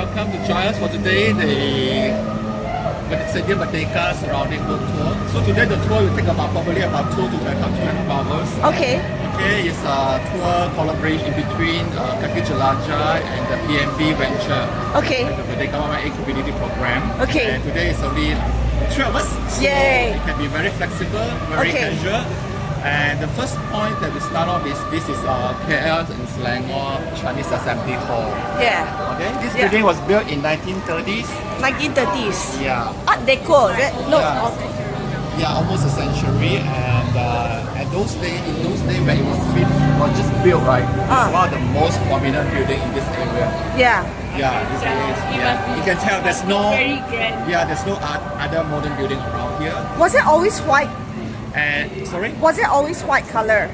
welcome to join us for today, the City Merdeka surrounding boat tour. So today the tour will take probably about 2 to 2.5 hours. Okay. Okay, it's a tour collaboration between Kaki Jelajah and the PMB Venture. Okay. The Merdeka Mama Community Program. Okay. And today is only 3 of us. So Yay. it can be very flexible, very casual. And the first point that we start off is this is KL in Selangor Chinese Assembly Hall. Yeah. Okay, this building was built in 1930s. 1930s. Yeah. Art Deco, is it? No. Yeah. Yeah, almost a century. And in those days when it was just built, right, it's one of the most prominent building in this area. Yeah. Yeah, this is. Yeah. You can tell there's no. Very grand. Yeah, there's no other modern building around here. Was it always white? And sorry. Was it always white color?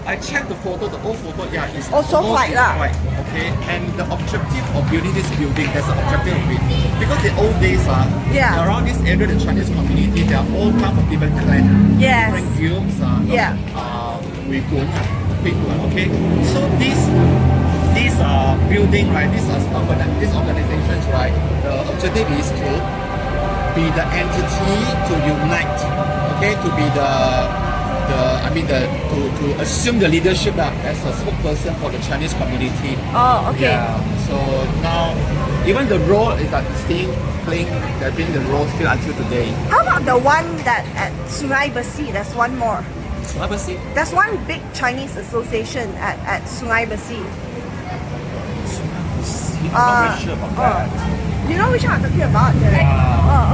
I checked the photo, the old photo, yeah, it's Also almost white lah. white, okay? And the objective of building this building, there's an objective of it. Because in old days, Yeah. around this area, the Chinese community, they are all come from different clans, Yes. different guilds, Yeah. okay? So this building, right, these organizations, right, the objective is to be the entity to unite, okay, to be to assume the leadership as a spokesperson for the Chinese community. Oh, okay. Yeah. So now, even the role is that they're playing the role still until today. How about the one that at Sungai Besi? There's one more. Sulawesi? There's one big Chinese association at Sungai Besi. I'm not very sure about that. You know which one I'm talking about?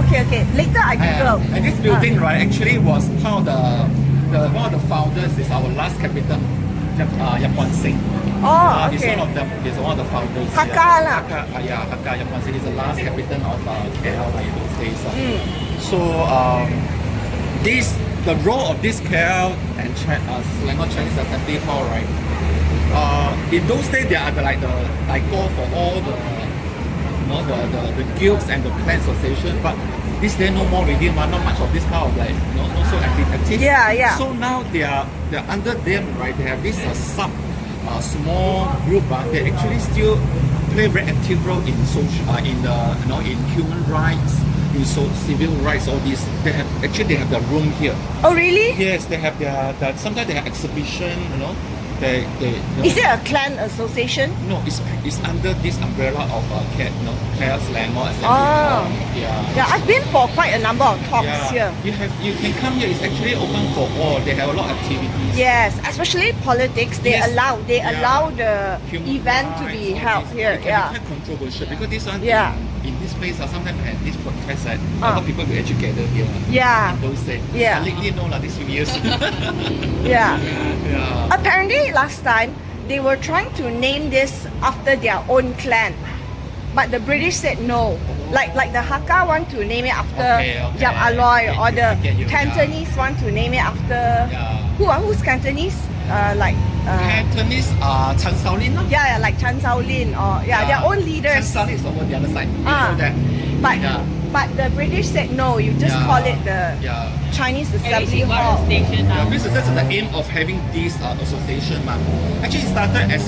Okay. Later I Google. And this building, right, actually was part of one of the founders is our last captain, Yapon Singh. He's one of them. He's one of the founders. Hakka lah. Hakka Yapon Singh is the last captain of KL in those days. So the role of this KL and Selangor Chinese Assembly Hall, right? In those days, they are the call for all the guilds and the clan association, but this day no more already, not much of this kind of not so active. Yeah. So now they're under them, right? They have this small group, they actually still play very active role in social, in human rights, in civil rights, all these. They have the room here. Oh really? Yes, they have sometimes they have exhibition, Is it a clan association? No, it's under this umbrella of KL Selangor Assembly. Yeah, I've been for quite a number of talks here. You can come here. It's actually open for all. They have a lot of activities. Yes, especially politics. They allow the Human event to rights, be all held this. here. It can be quite controversial because this one in this place sometimes had this protest that a lot of people will educate here. Yeah. In those days. Yeah. Lately, no, these few years. Yeah. Yeah. Apparently, last time they were trying to name this after their own clan, but the British said no. Like the Hakka want to name it after Yap Aloy, or the Cantonese want to name it after who's Cantonese? Cantonese, Chan Shaolin. Yeah, like Chan Shaolin, or their own leaders. Chan Shaolin is over the other side. You know that. But the British said no. You just call it the Chinese Assembly Hall. This is the aim of having this association. Actually, it started they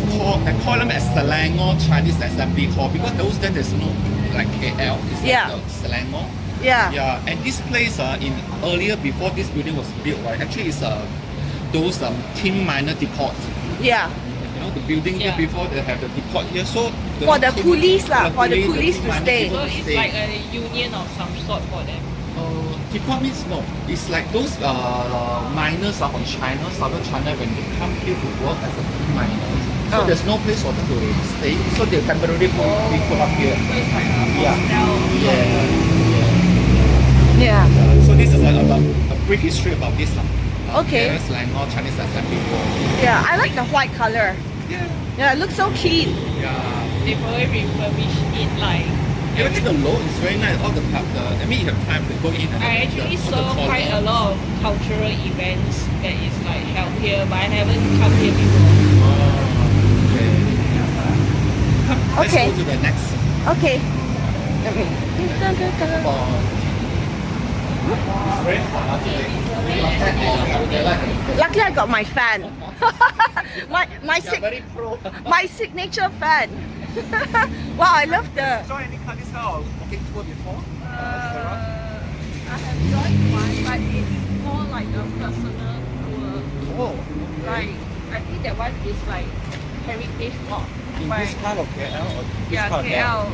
call them as Selangor Chinese Assembly Hall because those days there's no KL. It's the Selangor. Yeah. And this place earlier before this building was built, right? Actually, it's those tin miner depot. Yeah. The building here before they have the depot here. So for the coolies to stay. So it's like a union of some sort for them. Depot means no. It's like those miners from China, southern China, when they come here to work as a tin miners. So there's no place for them to stay. So they temporarily be put up here. Yeah. So this is a brief history about this. Okay. Selangor Chinese Assembly Hall. Yeah, I like the white color. Yeah, it looks so clean. Yeah. They probably refurbish it Everything alone is very nice. All you have time to go in and I actually saw quite a lot of cultural events that is held here, but I haven't come here before. Let's go to the next. Okay. Luckily I got my fan. my signature fan. Wow, I love the. Join any kind of walking tour before? I have joined one, but it's more like a personal tour. Oh, Like, I think that one is like heritage walk. in But this part of KL or this yeah, part of KL.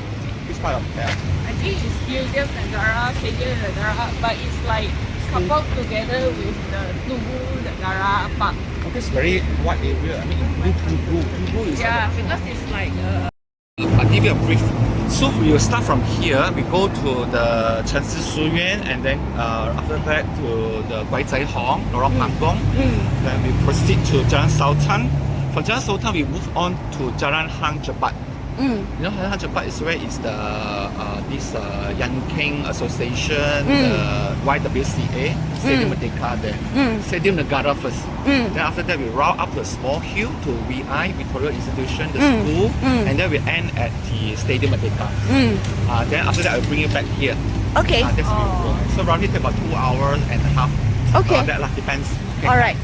This part of KL. I think it's Museum Negara, Stadium Negara, but it's like coupled together with the Tugu Negara Park. Oh, this very wide area. I mean, Tugu is Yeah, because it's like I'll give you a brief. So we will start from here. We go to the Chen Si Su Yuan, and then after that to the Guai Zai Hong, Lorong Pangong. Then we proceed to Jalan Sultan. From Jalan Sultan, we move on to Jalan Hang Jebat. You know, Hang Jebat is where is the this Yan King Association, the YWCA, Stadium Merdeka there. Stadium Negara first. Then after that, we route up the small hill to VI, Victoria Institution, the school, and then we end at the Stadium Merdeka. Then after that, I'll bring you back here. Okay. That's where we go. So roughly take about 2 hours and a half. Okay. That depends. Okay. All right.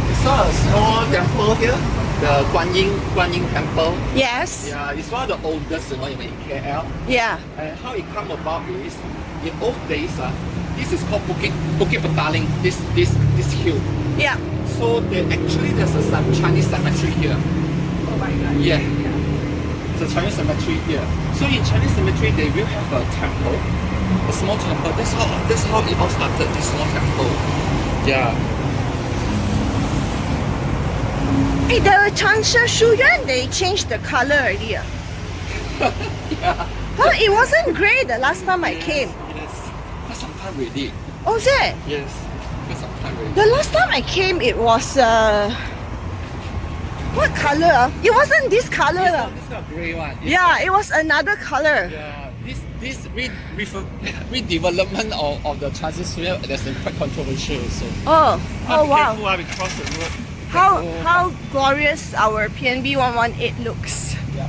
You saw a small temple here, the Guan Yin Temple. Yes. Yeah, it's one of the oldest in KL. Yeah. And how it come about is, in old days, this is called Bukit Petaling, this hill. Yeah. So there's a Chinese cemetery here. oh my god. Yeah. It's a Chinese cemetery here. So in Chinese cemetery, they will have a temple, a small temple. That's how it all started. This small temple. Yeah. Hey, the Changsha Shuyuan, they changed the color already. Yeah. Huh, it wasn't grey the last time I came. Yes. That's some time already. Oh, is it? Yes. That's some time already. The last time I came, it was what color? It wasn't this color. This kind of grey one. Yeah, it was another color. Yeah. This redevelopment of the transit that's quite controversial also. Oh, oh Be wow. careful, we cross the road. How glorious our PNB 118 looks. Yeah.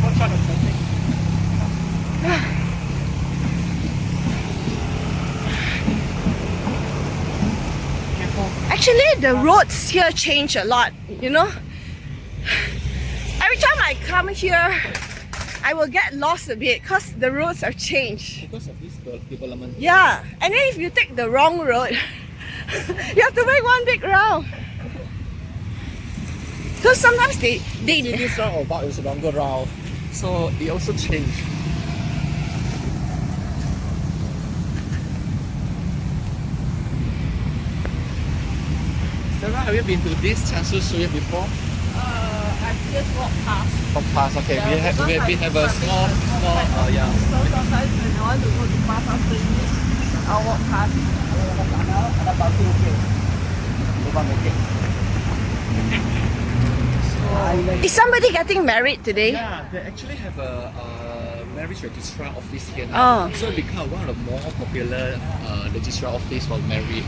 Watch out the traffic. Careful. Actually, the roads here change a lot, you know. Every time I come here, I will get lost a bit because the roads are changed. Because of this development. Yeah, and then if you take the wrong road, you have to make one big round. Because sometimes See, this roundabout is a longer round, so it also changed. Sarah, have you been to this Chansu Suya before? I just walk past. From past, okay. Yeah, we have a small yeah. So sometimes when I want to go to Pasar Seni, I'll walk past. Is somebody getting married today? Yeah, they actually have a marriage registrar office here now. Oh. So it become one of the more popular registrar office for married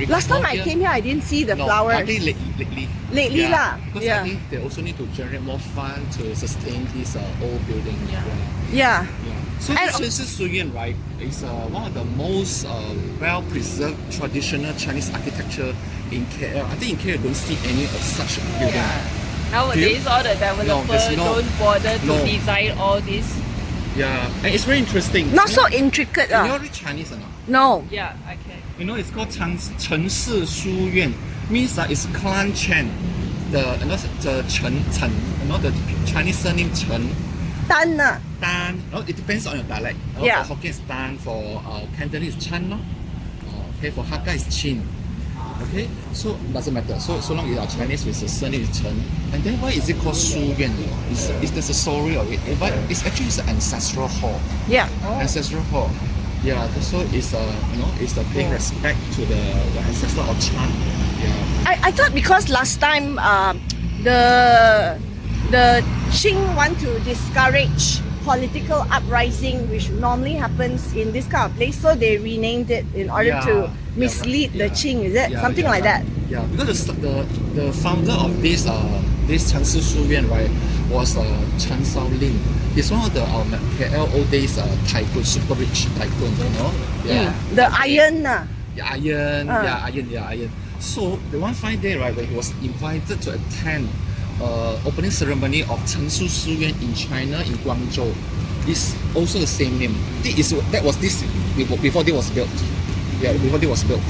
Last time people I here. came here, I didn't see the No, flowers. I think lately. Lately lah, Because yeah. I think they also need to generate more fund to sustain this old building. Yeah. Yeah. So And- this Chen Si Yuan, right, is one of the most well-preserved traditional Chinese architecture in KL. I think in KL you don't see any of such building. Nowadays, all the developers there's no- don't bother to no. design all this. Yeah, and it's very interesting. Not so intricate. You know read Chinese or not? No. Yeah, I can. You know, it's called Chen Si Su Yuan. Means it's clan Chen. The Chen, the Chinese surname Chen. Tan ah. Dan. It depends on your dialect. Yeah. For Hokkien it's Dan. For Cantonese it's Chan. Okay, for Hakka it's Chin. Okay, so doesn't matter. So long as you are Chinese with the surname is Chen. And then why is it called Su Yuan? There's a story of it. But it's actually an ancestral hall. Yeah. Ancestral hall. Yeah, so it's it's the paying respect to the ancestor of Chan. Yeah. I thought because last time the Qing want to discourage political uprising, which normally happens in this kind of place, so they renamed it in order to mislead the Qing. Is it something like that? Yeah, because the founder of this Chen Shi Shu Yuan, right, was Chan Shaolin. He's one of the KL old days tycoon, super rich tycoon, you know. Yeah. The iron. Iron. So the one fine day, right, when he was invited to attend opening ceremony of Chen Shi Shu Yuan in China, in Guangzhou, is also the same name. That was this before they was built. Yeah, before they was built.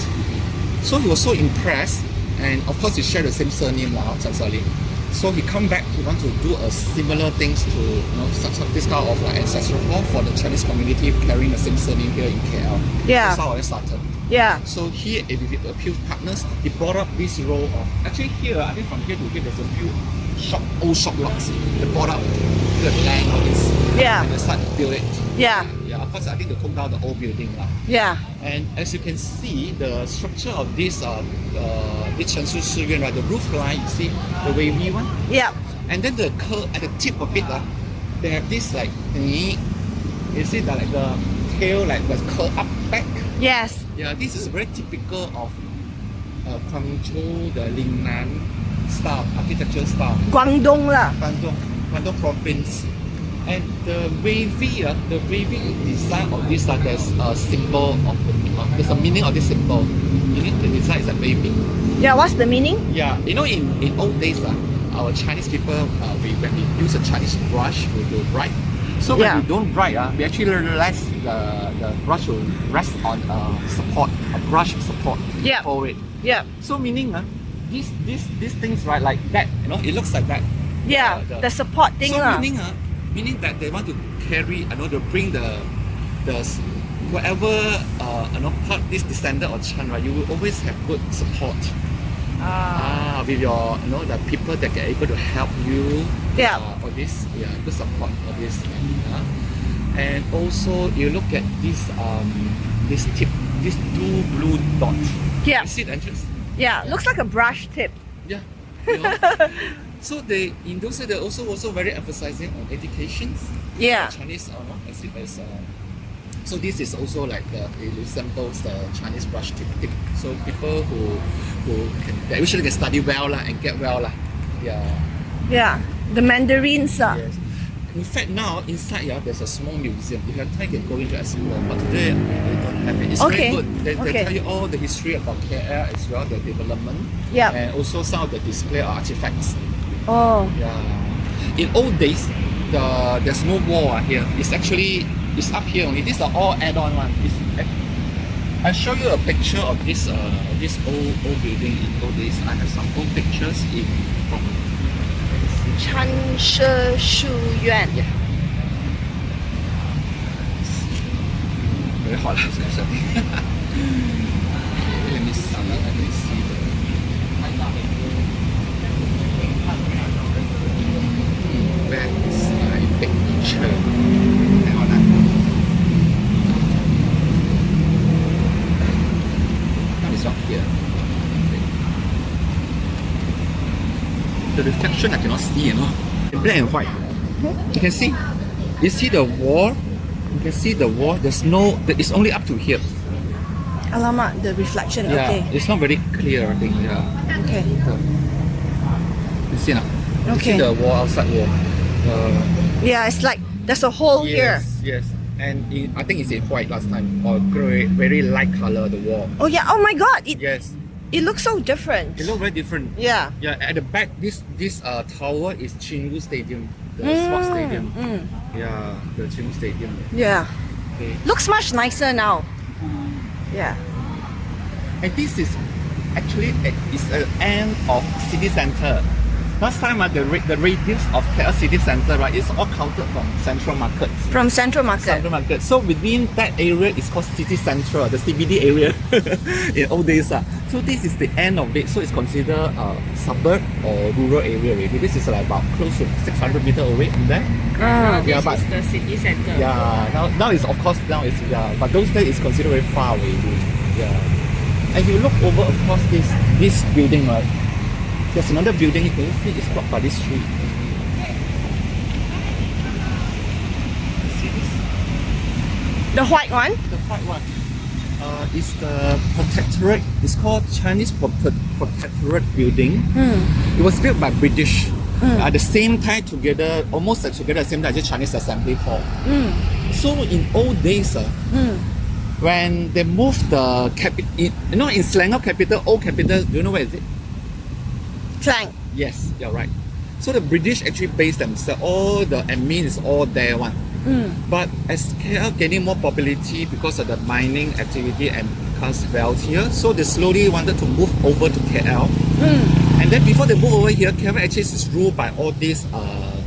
So he was so impressed, and of course he shared the same surname, Chan Shaolin. So he come back, he want to do a similar things to this kind of like ancestral hall for the Chinese community carrying the same surname here in KL. Yeah. That's how it started. Yeah. So here, with a few partners, he brought up this row of actually here. I think from here to here, there's a few old shop lots. They brought up the land of this. Yeah. And they start to build it. Yeah. Yeah. Of course, I think they took down the old building lah. Yeah. And as you can see, the structure of this Chen Shi Shu Yuan, right, the roof line, you see the wavy one. Yeah. And then the curve at the tip of it, they have this like you see the like the tail like the curve up back. Yes. Yeah, this is very typical of Guangzhou, the Lingnan style, architecture style. Guangdong lah. Guangdong province. And the wavy design of this, there's a symbol of there's a meaning of this symbol. The design is a wavy. Yeah, what's the meaning? Yeah, you know, in old days, our Chinese people, when we use a Chinese brush, we will write. So when we don't write, we actually rest the brush will rest on a brush support for it. Yeah. So meaning these things, right, like that, you know, it looks like that. Yeah, the support thing. So meaning that they want to carry, to bring the whatever part this descendant or Chan, right, you will always have good support. With your the people that are able to help you. Yeah. Or this good support for this. And also you look at this tip, these two blue dots. Yeah. You see the entrance? Yeah, looks like a brush tip. Yeah. You know? So in those days, they're also very emphasizing on education. Yeah. Chinese so this is also like it resembles the Chinese brush tip. So people they usually can study well and get well Yeah. Yeah, the mandarins. Yes. In fact, now inside there's a small museum. If you have time, you can go into explore. But today they don't have it. It's very good. They tell you all the history about KL as well, the development. Yeah. And also some of the display artifacts. Oh. Yeah. In old days, there's no wall here. It's up here only. These are all add-on one. I show you a picture of this old building in old days. I have some old pictures from Chen Shi Shu Yuan. Yeah. Very hot. Let me see where is my picture? Hang on. It's up here. The reflection I cannot see, black and white. You can see. You see the wall. You can see the wall. It's only up to here. Alamak, the reflection. Yeah, Okay. it's not very clear, I think. Yeah. Okay. You see now? You Okay. see the wall, outside wall. Yeah, it's like there's a hole here. Yes. And I think it's in white last time, or grey, very light color, the wall. Oh yeah. Oh my God. Yes. It looks so different. It looks very different. Yeah. Yeah, at the back, this tower is Chinwu Stadium, the sports stadium. Yeah, the Chinwu Stadium. Yeah. Okay. Looks much nicer now. Yeah. And this is actually it's an end of city center. Last time, the radius of KL city center, right, is all counted from central markets. From Central Market. Central market. So within that area is called city central, the CBD area in old days. So this is the end of it. So it's considered a suburb or rural area already. This is like about close to 600 meters away from there. Now Yeah, this but- is the city center. Yeah, now it's of course now it's but those days it's considered very far away. Yeah. And you look over across this building, right? There's another building you can see it's blocked by this tree. See this? The white one? The white one. Is the Protectorate. It's called Chinese Protectorate Building. It was built by British. At the same time together, almost together at the same time as the Chinese Assembly Hall. So in old days, when they moved the capital, in Selangor capital, old capital, do you know where is it? Klang. Yes, you're right. So the British actually based themselves, all the admin is all there one. But as KL gaining more popularity because of the mining activity and becomes wealthier, so they slowly wanted to move over to KL. And then before they move over here, KL actually is ruled by all these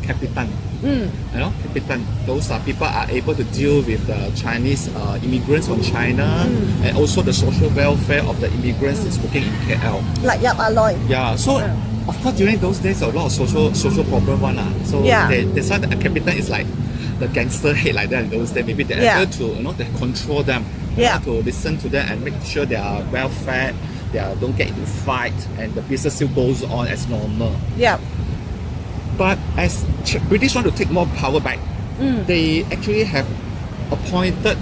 capitan. Capitan. Those are people are able to deal with the Chinese immigrants from China, and also the social welfare of the immigrants is working in KL. Like Yap Aloy. Yeah, so of course during those days a lot of social problem one So that's why the capitan is like the gangster head like that in those days. Maybe they're able to they control them, to listen to them and make sure they are well fed, they don't get into fight, and the business still goes on as normal. Yeah. But as British want to take more power back, they actually have appointed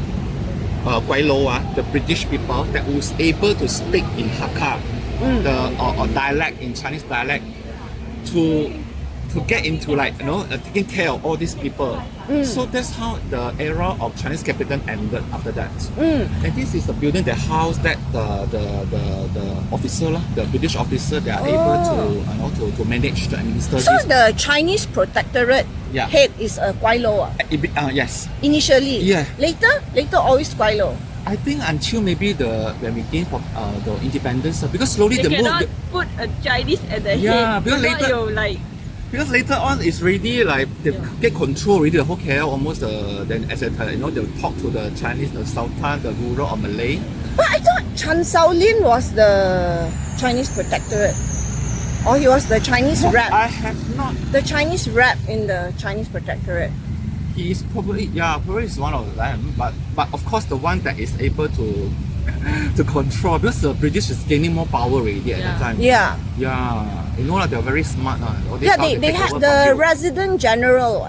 the British people that was able to speak in Hakka, or dialect, in Chinese dialect, to get into taking care of all these people. So that's how the era of Chinese capital ended after that. And this is the building that housed that the officer, the British officer, they are able to manage to administer So this. the Chinese protectorate head is a Kwai Lo. Yes. Initially. Yeah. Later always Kwai Lo. I think until maybe when we gain the independence, because slowly They the cannot move. put a Chinese at the Yeah, head. because If not, later- you like Because later on, it's really like they get control already the whole KL almost. Then as they'll talk to the Chinese, the Sultan, the ruler or Malay. But I thought Chan Sao Lin was the Chinese protectorate. Or he was the Chinese rep. I have not. The Chinese rep in the Chinese protectorate. He is probably is one of them. But of course, the one that is able to control, because the British is gaining more power already at that time. Yeah. Yeah. They're very smart. Yeah, they had the resident general.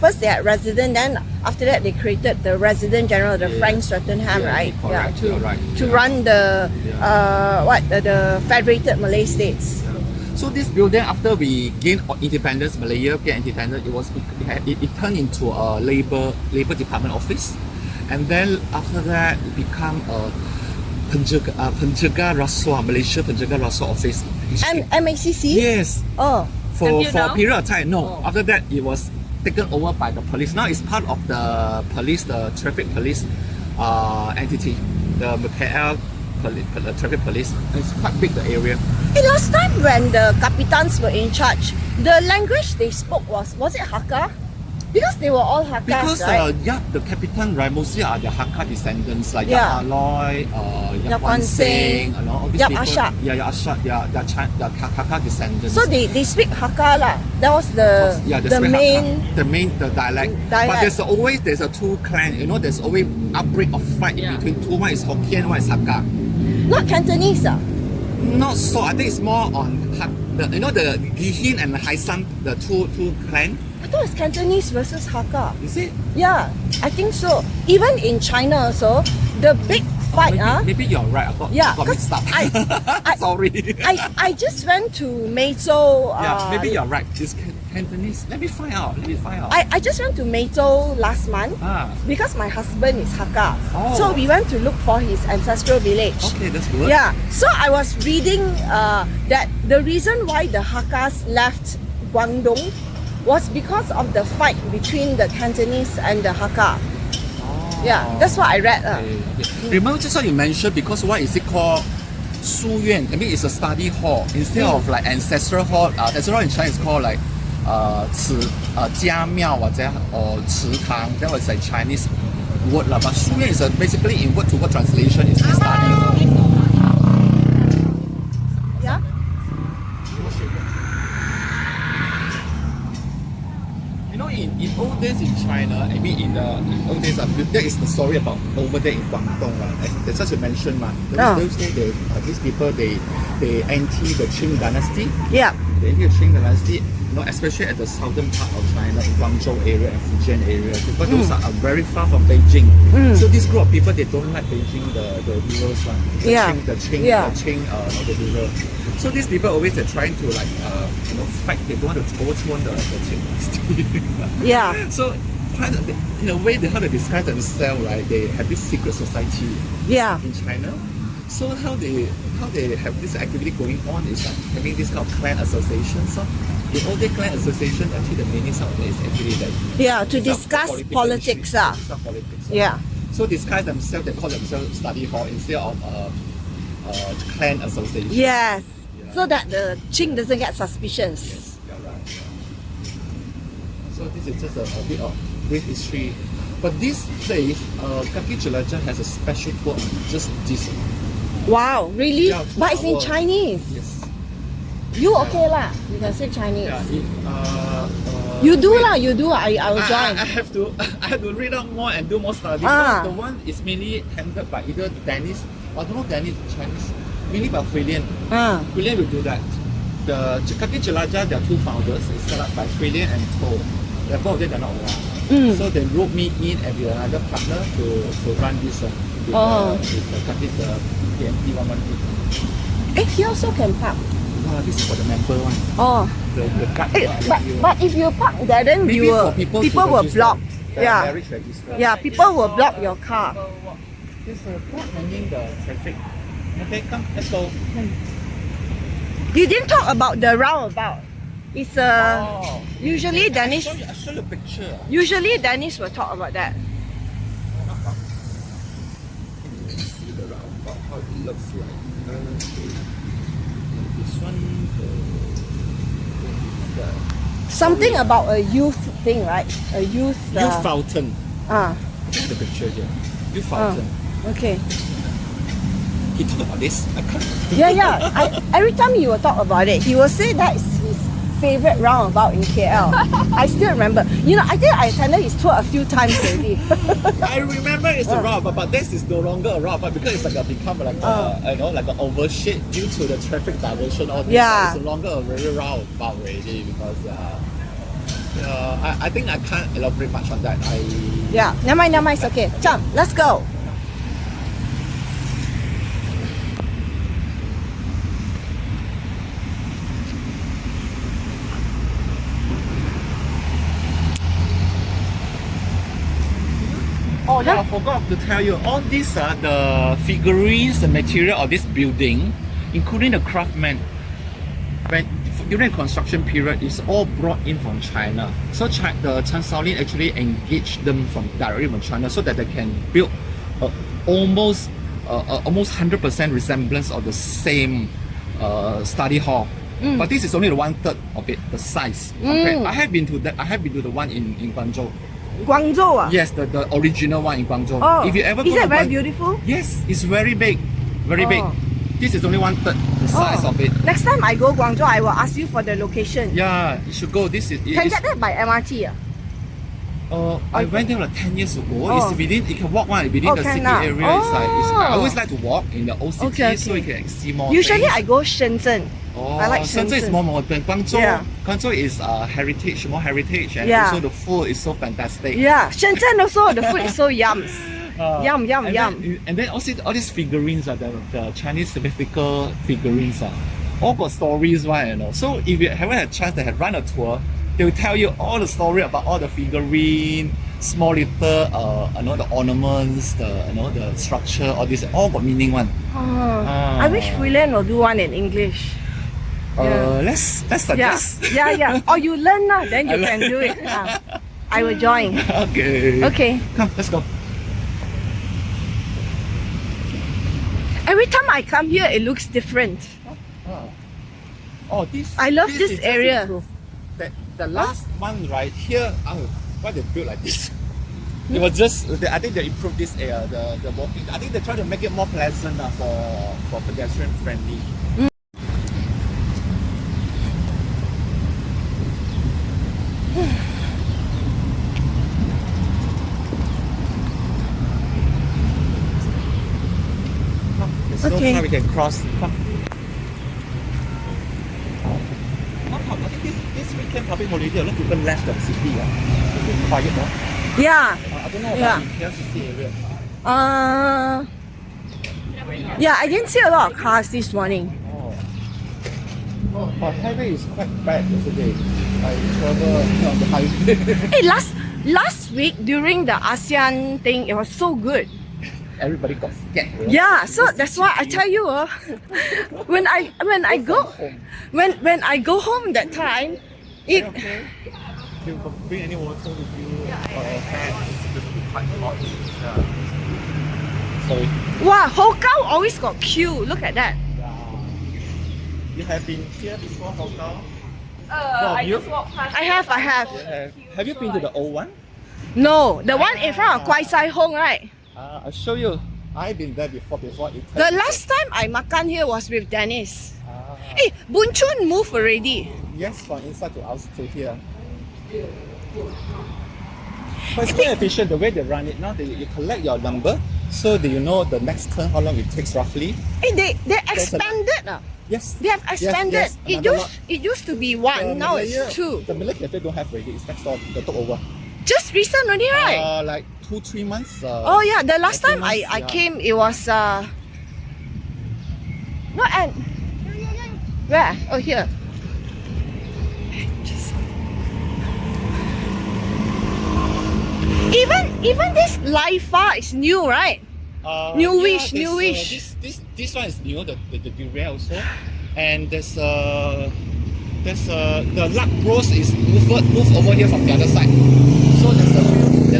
First they had resident, then after that they created the resident general, the Frank Swettenham, right? Correct. You're right. To run the the federated Malay states. So this building, after we gained independence, Malaya gained independence, it turned into a labor department office, and then after that it became a Penjaga Rasuah, Malaysia Penjaga Rasuah office. MACC? Yes. Oh. For Until a now? period of time. No. Oh. After that it was taken over by the police. Now it's part of the police, the traffic police entity, the KL the traffic police. It's quite big, the area. Hey, last time when the capitans were in charge, the language they spoke was it Hakka? Because they were all Hakkas, Because right? the Capitan, right, mostly are the Hakka descendants, like Yeah. Yap Aloy, Yap Yap Wan Wan Seng, Seng, all these Yap people. Ashak. Yeah, Ashak, the Hakka descendants. So they speak Hakka lah. That was the main dialect. But there's a two clan. There's always outbreak of fight in between two. One is Hokkien, one is Hakka. not Cantonese. Not so. I think it's more on the Gihin and Hai San, the two clan. I thought it's Cantonese versus Hakka. Is it? Yeah, I think so. Even in China also, the big fight. Maybe you're right. I got mixed up. Sorry. I just went to Meizo. Maybe you're right. It's Cantonese. Let me find out. I just went to Meizo last month because my husband is Hakka. Oh. So we went to look for his ancestral village. Okay, that's good. Yeah. So I was reading that the reason why the Hakkas left Guangdong was because of the fight between the Cantonese and the Hakka. Yeah, that's what I read. Okay. Remember just how you mentioned, because why is it called Su Yuan? I mean, it's a study hall instead of like ancestral hall. Ancestral hall in Chinese is called like 家庙 or 祠堂. That was like Chinese word lah. But Su Yuan is basically in word to word translation is a study hall. story about over there in Guangdong, right? As such you mentioned, those days these people they anti the Qing dynasty. Yeah. They anti the Qing dynasty, especially at the southern part of China, in Guangzhou area and Fujian area. Because those are very far from Beijing. So this group of people they don't like Beijing the rulers, right? The Qing the ruler. So these people always are trying to like fight. They don't want to overturn the Qing dynasty. Yeah. So in a way, how they disguise themselves, right? They have this secret society in China. So how they have this activity going on is like having this kind of clan association. So the all day clan association, actually the meaning of it is actually that to discuss politics. Yeah. So disguise themselves, they call themselves study hall instead of clan association. Yes. So that the Qing doesn't get suspicions. Yes, you're right. So this is just a bit of brief history. But this place, Kaki Jelajah has a special tour on just this. Wow, really? Yeah, but it's in Chinese. Yes. You okay lah? You can say Chinese. Yeah, you do lah, you do. I will join. I have to read up more and do more study. Because the one is mainly handled by either Dennis, I don't know Dennis Chinese, mainly by Huilian. Huilian will do that. The Kaki Jelajah, there are two founders. It's set up by Huilian and To. They're both of them are not around. So they wrote me in and with another partner to run this with the PMP 112. He also can park. This is for the member one. The card. But if you park there, then maybe you will, for people will block. Marriage register. Yeah, people will block your car. This block hanging the traffic. Okay, come, let's go. You didn't talk about the roundabout. It's usually Dennis. I show you a picture. Usually Dennis will talk about that. See the roundabout, how it looks like. This one, Something about a youth thing, right? A youth. Youth fountain. This is the picture here. Youth fountain. Okay. He talked about this. I can't. Yeah. Every time he will talk about it, he will say that is his favorite roundabout in KL. I still remember. I think I attended his tour a few times already. I remember it's a roundabout, but this is no longer a roundabout because it's like become like like an overshit due to the traffic diversion. All this. It's no longer a very roundabout already because I think I can't elaborate much on that. Never mind, it's okay. Jump, let's go. Oh yeah, I forgot to tell you, all these are the figurines, the material of this building, including the craftsmen. During the construction period, it's all brought in from China. So the Chan Shaolin actually engaged them directly from China so that they can build almost 100% resemblance of the same study hall. But this is only the 1/3 of it, the size. Okay. I have been to the one in Guangzhou. Guangzhou? Yes, the original one in Guangzhou. If you ever is it very beautiful? Yes, it's very big. Very big. This is only 1/3 the size of it. Next time I go Guangzhou, I will ask you for the location. Yeah, you should go. Can get that by MRT? I went there like 10 years ago. It's within, you can walk within the city area. I always like to walk in the old city so you can see more Usually things. I go Shenzhen. I like Shenzhen. Shenzhen is more modern. Guangzhou is heritage, more heritage, and also the food is so fantastic. Yeah, Shenzhen also the food is so yum. Yum. And then also all these figurines are the Chinese mythical figurines all got stories, right? So if you haven't had a chance to run a tour, they will tell you all the story about all the figurine, small little the ornaments, the structure, all this all got meaning one. I wish Huilian will do one in English. Let's suggest. Yeah. Or you learn now, then you can do it. I will join. Okay. Come, let's go. Every time I come here, it looks different. I love this area. The last one right here, why they built like this? It was just, I think they improved this area, the walking. I think they try to make it more pleasant for pedestrian friendly. Okay. Now we can cross. Come. I think this weekend public holiday, a lot of people left the city. It's been quiet, no? Yeah. I don't know Yeah. about in KLCC area. Yeah, I didn't see a lot of cars this morning. But highway is quite bad yesterday. I travel on the highway. Hey, last week during the ASEAN thing, it was so good. Everybody got scared. Yeah, so that's why I tell you, when I go home that time, it Okay. You can bring any water with you or a hat. It's going to be quite hot. Yeah. Sorry. wow, Hokau always got queue. Look at that. You have been here before, Hokau? I you? just walked past. I have. Have you been to the old one? No, the one in front of Kwai Sai Hong, right? I'll show you. I've been there before it The last time I makan here was with Dennis. Ah. Hey, Boon Chun moved already. Yes, from inside to out to here. But it's quite efficient the way they run it. Now you collect your number so that you know the next turn how long it takes roughly. Hey, they expanded. Yes. They have expanded. Yes, another It used to be one, now it's two. The Malay Cafe don't have already. It's next door. They took over. Just recent only, right? Like 2-3 months. Oh yeah, the last time 3 months, I yeah. came, it was no, and where? Oh, here. Even this Laifa is new, right? Newish. This one is new. The durian also, and there's the luck rose is moved over here from the other side. So there's a few. They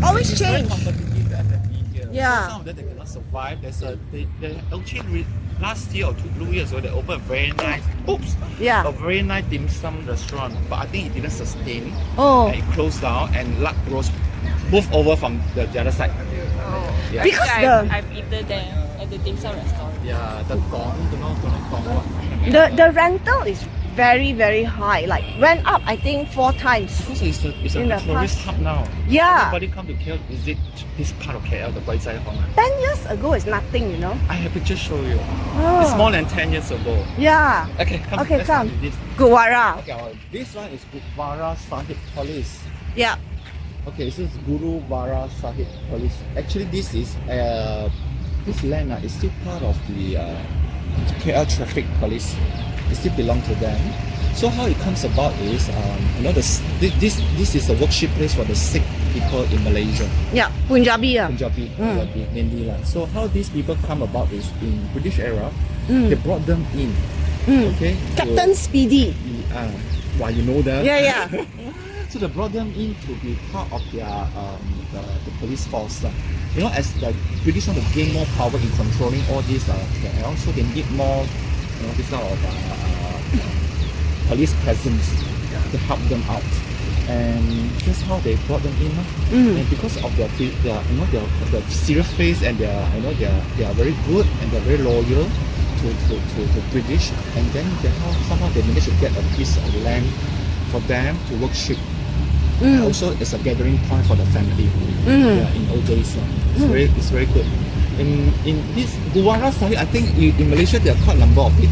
Always it's very change. competitive the F&B here. Yeah. So some of them they cannot survive. There's they actually last year or 2 years ago they opened a very nice Yeah. a very nice dim sum restaurant, but I think it didn't sustain. Oh. And it closed down, and luck rose moved over from the other side. Yeah. Because I've eaten there at the dim sum restaurant. Yeah, the gong, don't know gong what. the rental is very, very high. Like went up I think 4 times. Because it's a In the tourist past. hub now. Yeah. Everybody come to KL visit this part of KL, the Kwai Sai Hong. 10 years ago is nothing, you know. I have pictures show you. Oh. It's more than 10 years ago. Yeah. Okay, come. Okay, let's come. start with this. Gurwara. Okay, this one is Gurwara Sahib Police. Yeah. Okay, this is Guru Vara Sahib Police. Actually, this is this land is still part of the KL Traffic Police. It still belongs to them. So how it comes about is, this is a worship place for the Sikh people in Malaysia. Yeah. Punjabi. Punjabi mainly lah. So how these people come about is in British era, they brought them in. Okay. Captain Speedy. Why you know that? Yeah. So they brought them in to be part of their the police force. You know, as the British want to gain more power in controlling all these KL, so they need more, this kind of police presence to help them out. And that's how they brought them in. And because of their serious face, and they are very good and they're very loyal to British. And then somehow they managed to get a piece of land for them to worship. Also, it's a gathering point for the family. Yeah, in old days, it's very good. In this Gurwara Sahib, I think in Malaysia there are quite a number of it.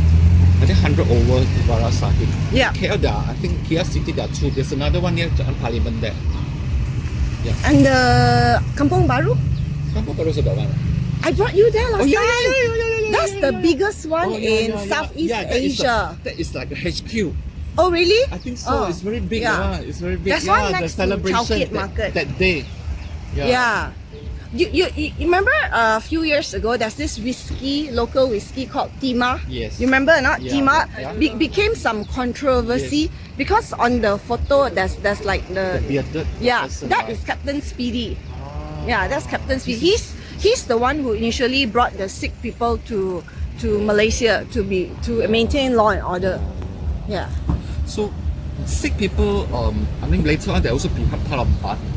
I think 100 over Gurwara Sahib. Yeah. KL I think KL City there are 2. There's another one near Jalan Parliament there. Yeah. And the Kampung Baru. Kampung Baru is about one. I brought you there last time. Yeah. That's the biggest one in Southeast that Asia. That is like a HQ. Oh really? I think so. It's very big. Yeah. It's very big. There's one the next to celebration Chowkit Market. that day. Yeah. You remember a few years ago there's this local whiskey called Tima? Yes. You remember or not? Yeah. Tima Yeah. became some controversy because on the photo there's like the bearded person, that right? is Captain Speedy. Yeah, that's Captain Speedy. He's the one who initially brought the Sikh people to Malaysia to maintain law and order. Yeah. So, Sikh people, I mean later on they also become part of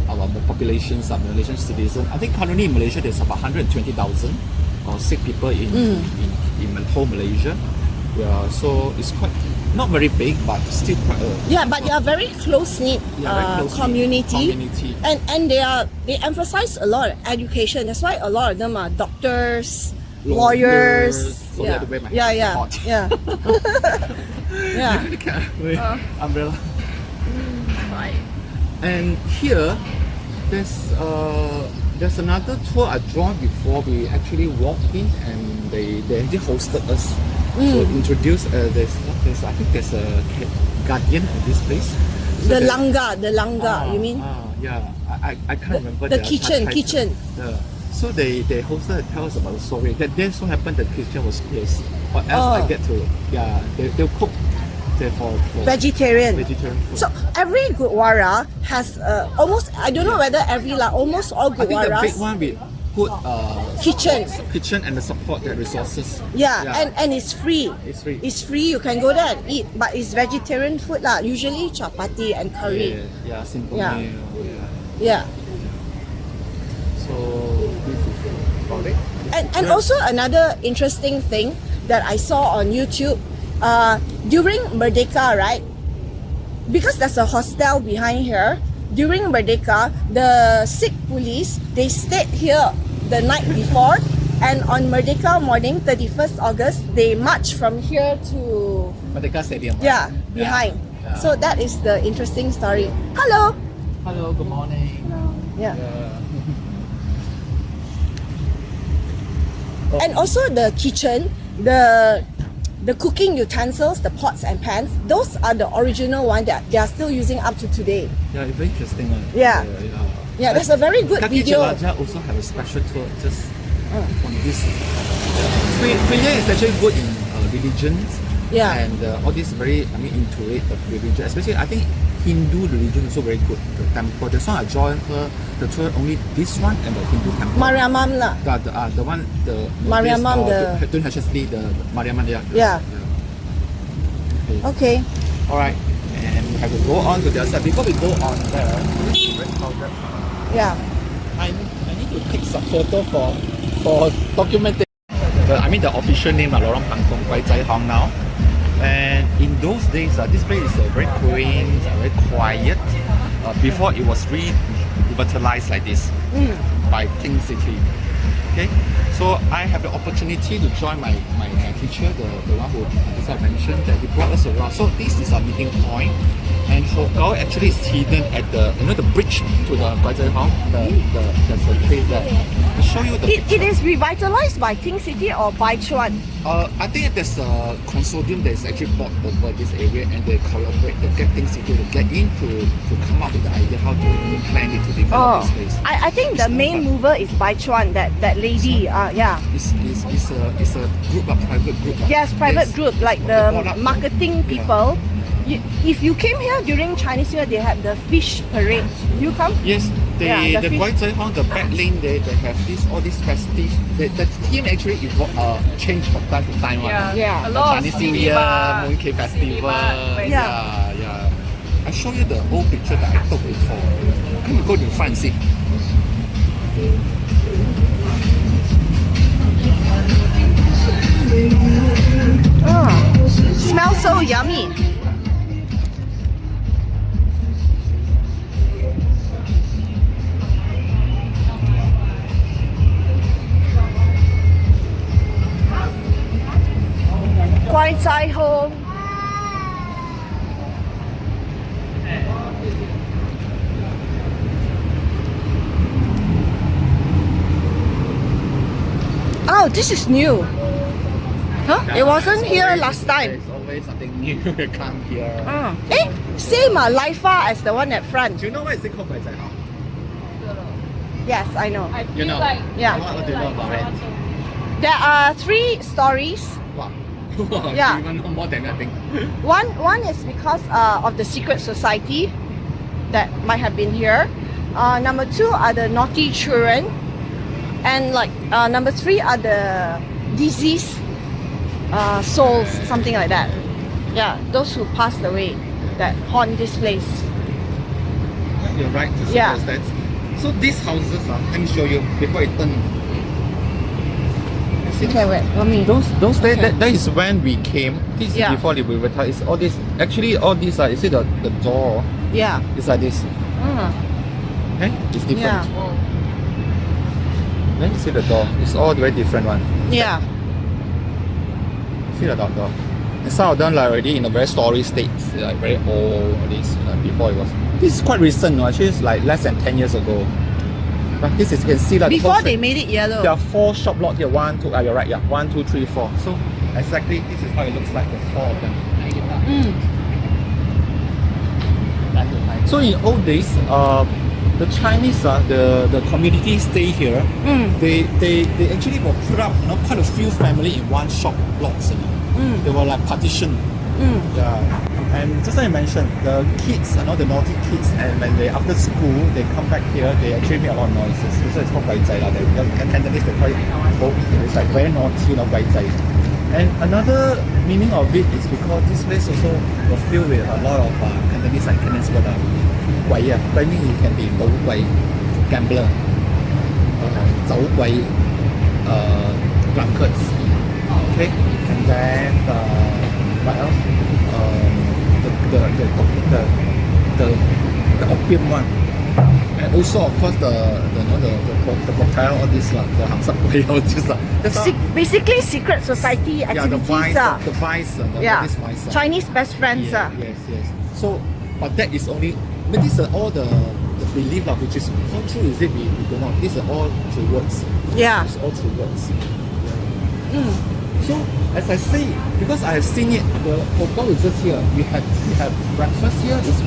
our populations, Malaysian citizens. I think currently in Malaysia there's about 120,000 Sikh people in whole Malaysia. Yeah, so it's quite not very big, but still quite a But they are very close-knit community. And they emphasize a lot of education. That's why a lot of them are doctors, lawyers. So Yeah. they have to wear my Yeah. hot. Yeah. Yeah. You can't wear umbrella. Right. And here, there's another tour I joined before we actually walked in, and they actually hosted us to introduce. There's I think there's a guardian of this place. So The there's- langa, you mean? Yeah, I can't remember the their kitchen, title. kitchen. So they hosted, tell us about the story. That then so happened the kitchen was closed. Or else I get to they'll cook there for Vegetarian. food. So every Gurdwara has almost, I don't know whether every, like almost all I think the big Gurdwaras. one we put Kitchen. and the support the resources. Yeah, and it's free. It's free. It's free. You can go there and eat, but it's vegetarian food lah. Usually chapati and curry. Yeah, simple Yeah. meal. Yeah. So this is about it. And also another interesting thing that I saw on YouTube, during Merdeka, right? Because there's a hostel behind here. During Merdeka, the Sikh police, they stayed here the night before, and on Merdeka morning, 31st August, they marched from here to Merdeka Stadium. right? yeah behind. Yeah. So that is the interesting story. Hello. Hello, good morning. Yeah. And also the kitchen, the cooking utensils, the pots and pans, those are the original one that they are still using up to today. Yeah, it's very interesting. Yeah. Yeah, there's a very good Kaki video. Jelaja also have a special tour just on this. Kuala is actually good in religions. Yeah. And all this very, into it, religion. Especially, I think Hindu religion is also very good. The temple. That's why I joined the tour only this one and the Hindu temple. Mariamam lah. The one, the Mariamam, Tun Hashasli, the Mariamam, Yeah. Okay. Alright. And we have to go on to the other side. Before we go on there, this is very crowded. Yeah. I need to take some photo for documentation. The official name is Lorong Pangkong Kwai Zai Hong now. And in those days, this place is very quaint, very quiet. Before it was revitalized like this by King City. Okay, so I have the opportunity to join my teacher, the one who I mentioned, that he brought us around. So this is our meeting point, and Hogao actually is hidden at the the bridge to the Kwai Zai Hong. There's a place there. I'll show you the. It is revitalized by King City or by Chuan. I think there's a consortium that is actually bought over this area, and they collaborate to get things to get in to come up with the idea how to plan it to develop this place. I think the main mover is Bai Chuan, that lady. Yeah. It's a group, a private group. Yes, private group, like the bought up- marketing people. If you came here during Chinese New Year, they had the fish parade. You come? Yes, Yeah, the the fish- Kwai Zai Hong, the back lane, they have all these festive. The team actually change from time to time. Yeah. A lot Chinese of New Year, cinema, Mooncake Festival. cinema, Yeah. I show you the old picture that I took before. Can you go to the front and see? Smells so yummy. Kwai Zai Hong. Oh, this is new. Huh? It wasn't here last time. There's always something new to come here. Same Laifa as the one at front. Do you know why is it called Kwai Zai Hong? Yes, I know. I feel You know. like Yeah. What do you know about it? There are 3 stories. Wow. Yeah. Even know more than nothing. One is because of the secret society that might have been here. Number 2 are the naughty children, and number 3 are the diseased souls, something like that. Yeah, those who passed away that haunt this place. You're right to Yeah. suppose that. So these houses, let me show you before it turn. Okay, wait, let me. Those days, that is when we came. This is Yeah. before the river. It's all this. Actually, all these are. You see the door. Yeah. It's like this. Okay, it's different. Yeah. Then you see the door. It's all very different one. Yeah. See the door. And some of them like already in a very story state, like very old. This before it was. This is quite recent. No? Actually, it's like less than 10 years ago. But this is you can see that Before they made it yellow. there are 4 shop lots here. 1, 2. You're right. Yeah, 1, 2, 3, 4. So exactly this is how it looks like. The 4 of them. So in old days, the Chinese, the community stay here. They actually will put up quite a few family in one shop blocks. They were like partition. Yeah. And just like I mentioned, the kids, the naughty kids, and when they after school they come back here, they actually make a lot of noises. So it's called 鬼仔 lah. In Cantonese they call it it's like very naughty, 鬼仔. And another meaning of it is because this place also was filled with a lot of Cantonese like Cantonese word 鬼 鬼 means it can be 賭鬼 gambler, 走鬼 drunkards. Okay, and then what else? The opium one, and also of course the cocktail, all this the 鹹濕鬼 all this Basically secret society activities. The vice, this vice. Chinese best friends. Yes. So, but that is only. But these are all the belief which is how true is it? We don't know. These are all true words. Yeah. It's all true words. So as I say, because I have seen it, the hotel is just here. We have breakfast here. It's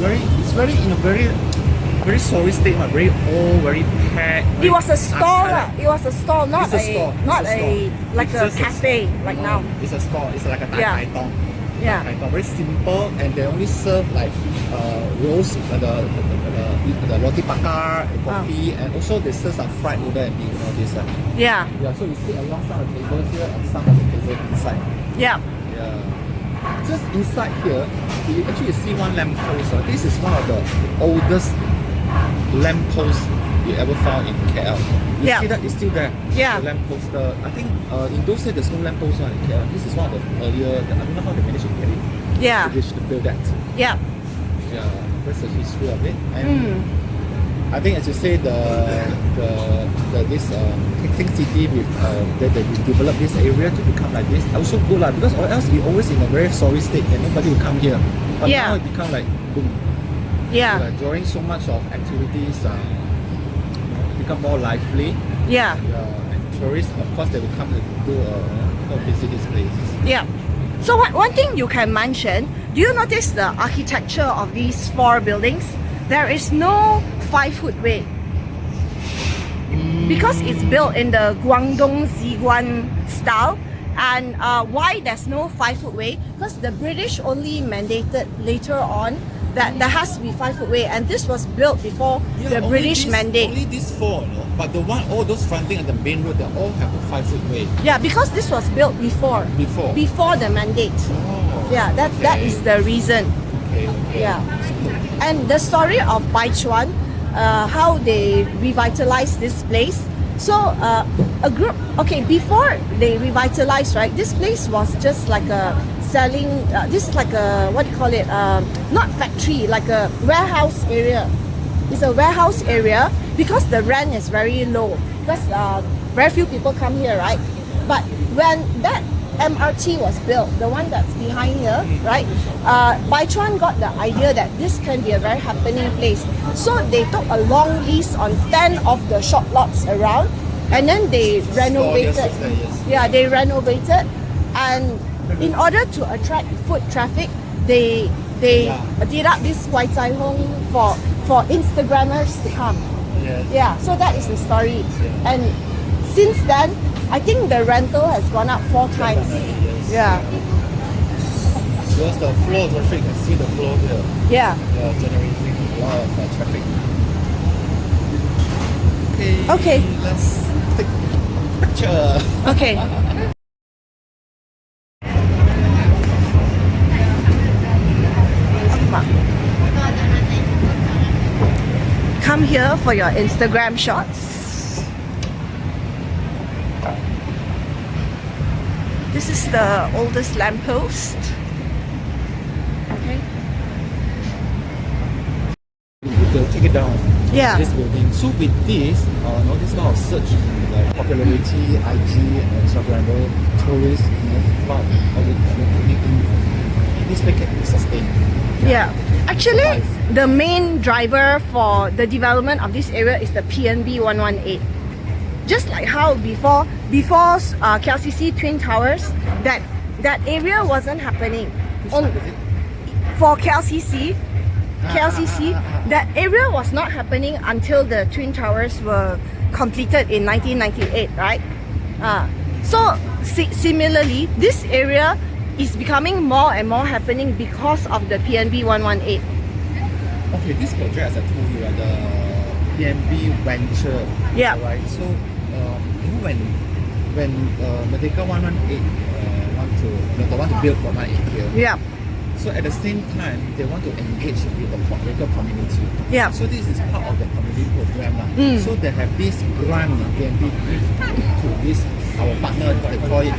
very in a very sorry state, very old, very packed. It was a store. It was a store, not store. Like a cafe like now. It's a store. It's like a tai tong. Yeah. Very simple, and they only serve like roast, the roti bakar, coffee, and also they serve some fried noodle and beef, this. Yeah. Yeah, so you sit alongside the tables here and some of the tables inside. Yeah. Yeah. Just inside here, you actually see one lamp post. This is one of the oldest lamp posts you ever found in KL. You see that it's still there. Yeah. The lamp post. I think in those days there's no lamp post in KL. This is one of the earlier. I don't know how they managed to get it. Yeah. They managed to build that. Yeah. Yeah. That's the history of it. And I think as you say this King City with that they develop this area to become like this also good because or else it always in a very sorry state and nobody will come here. But now it become like boom. Yeah. Like drawing so much of activities become more lively. Yeah. And tourists of course they will come to go visit this place. Yeah. So one thing you can mention, do you notice the architecture of these 4 buildings? There is no 5-foot way. Because it's built in the Guangdong Ziguan style. And why there's no 5-foot way? Because the British only mandated later on that there has to be 5-foot way, and this was built before the British mandate. Only these 4, but the one, all those fronting and the main road, they all have a 5-foot way. Yeah, because this was built before the mandate. Oh, yeah, that is the reason. Okay. Yeah, and the story of Baichuan, how they revitalized this place. So a group, before they revitalized, right, this place was just like a selling, this is like a, what do you call it, not factory, like a warehouse area. It's a warehouse area because the rent is very low because very few people come here, right? But when that MRT was built, the one that's behind here, right? Baichuan got the idea that this can be a very happening place. So they took a long lease on 10 of the shop lots around, and then they renovated. Yeah, they renovated, and in order to attract foot traffic, they did up this Kwai Chai Hong for Instagrammers to come. Yeah, so that is the story. And since then, I think the rental has gone up 4 times. Yeah. Because the flow of traffic, you can see the flow here. Yeah. Generating a lot of traffic. Okay. Let's take a picture. Okay. Come here for your Instagram shots. This is the oldest lamppost. Okay. they'll take it down. Yeah. This building. So with this, this kind of search, like popularity, IG, and Instagram, tourists, flood, all the this place can be sustained. Yeah. Actually, the main driver for the development of this area is the PNB 118. Just like how before KLCC Twin Towers, that area wasn't happening. For KLCC, that area was not happening until the Twin Towers were completed in 1998, right? So similarly, this area is becoming more and more happening because of the PNB 118. Okay, this project, as I told you, the PNB venture. Yeah. Right. So, when Merdeka 118 want to build 118 here. Yeah. So at the same time, they want to engage with the local community. Yeah. So this is part of the community program. So they have this grant PNB give to this our partner. What they call it?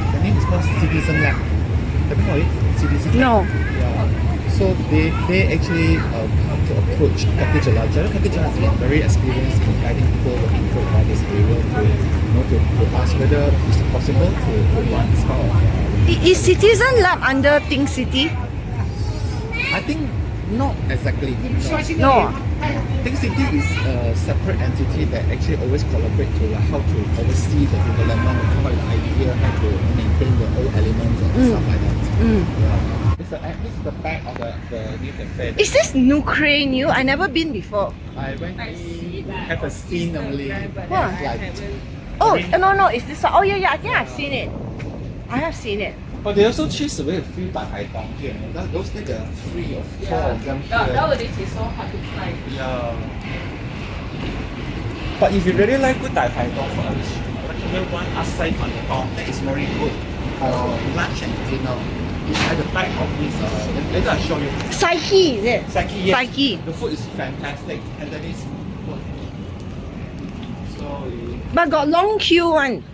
The name is called Citizen Lab. Have you heard it? Citizen Lab. No. Yeah. So they actually come to approach Kaki Jala. Kaki Jala has been very experienced in guiding people working around this area to ask whether it's possible to run this kind of. Is Citizen Lab under Think City? I think not exactly. No. Think City is a separate entity that actually always collaborate to how to oversee the development, come up with the idea, how to maintain the old elements and stuff like that. Yeah. This is the back of the new cafe. Is this new? I never been before. I went to have a scene only. Wow. Like, Oh, no, is this one? Oh yeah, I think I've seen it. I have seen it. but they also chase away a few Dai Dong here. Those days there are 3 or 4 of them here. Nowadays it's so hard to find. Yeah. But if you really like good Dai Dong for us, recommend one Asai Pan Dong. That is very good. Lunch and dinner. It's at the back of this. Later I'll show you. Psyche, is it? Psyche, yes. Psyche. The food is fantastic. And that is food. So, But got long queue one.